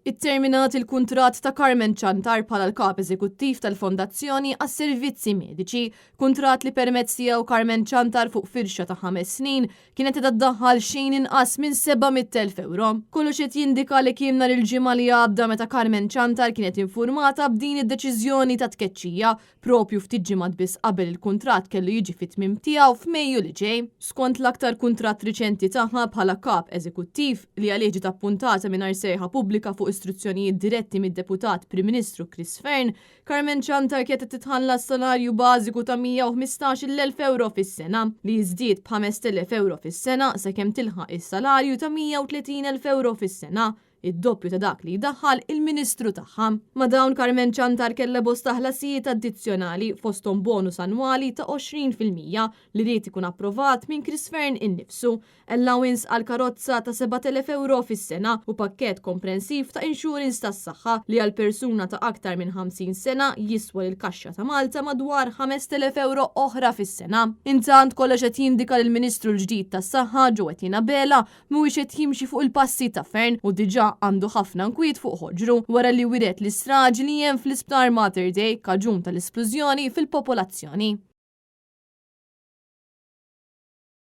Itterminat il-kuntratt ta' Carmen Chantar bħala l-kap eżekuttiv tal-Fondazzjoni għas-Servizzi Mediċi, kuntratt li permezz tiegħu Carmen Chantar fuq firxa ta' 5 snin kienet iddaħħal xejn inqas minn 700,000 euro. Kollox qed jindika li kien nhar il-ġimgħa li għadda meta Carmen Chantar kienet infurmata b'din id-deċiżjoni ta' tkeċċija propju ftit ġimgħat biss qabel il-kuntratt kellu jiġi fit-tmiem tiegħu f'Mejju li ġej. Skont l-aktar kuntratt riċenti tagħha bħala kap eżekuttiv li għalih ġiet appuntata mingħajr sejħa pubblika fuq istruzzjonijiet diretti mid-deputat Prim Ministru Chris Fearn, Carmen Chantar kienet titħallas salarju bażiku ta' 115,000 euro fis-sena li jiżdied b'5,000 euro fis-sena sakemm tilħaq is-salarju ta' 130,000 euro fis-sena, id-doppju ta' dak li jdaħħal il-Ministru tagħha. Ma dawn Carmen Chantar kellha bosta ħlasijiet addizzjonali fosthom bonus annwali ta' 20% li ried ikun approvat minn Chris Fearn innifsu, allowance għal karozza ta' 7,000 euro fis-sena u pakkett komprensiv ta' insurance tas-saħħa li għal persuna ta' aktar minn 50 sena jiswa lill-Kaxxa ta' Malta madwar 5,000 euro oħra fis-sena. Intant kollox qed jindika l-Ministru l-ġdid tas-Saħħa Joaquin Abela mhuwiex qed jimxi fuq il-passi ta' Fearn u diġà għandu ħafna nkwiet fuq ħoġru wara li wiret l-istraġ li hemm fl-isptar Mater Dei kaġun tal-esplużjoni fil-popolazzjoni.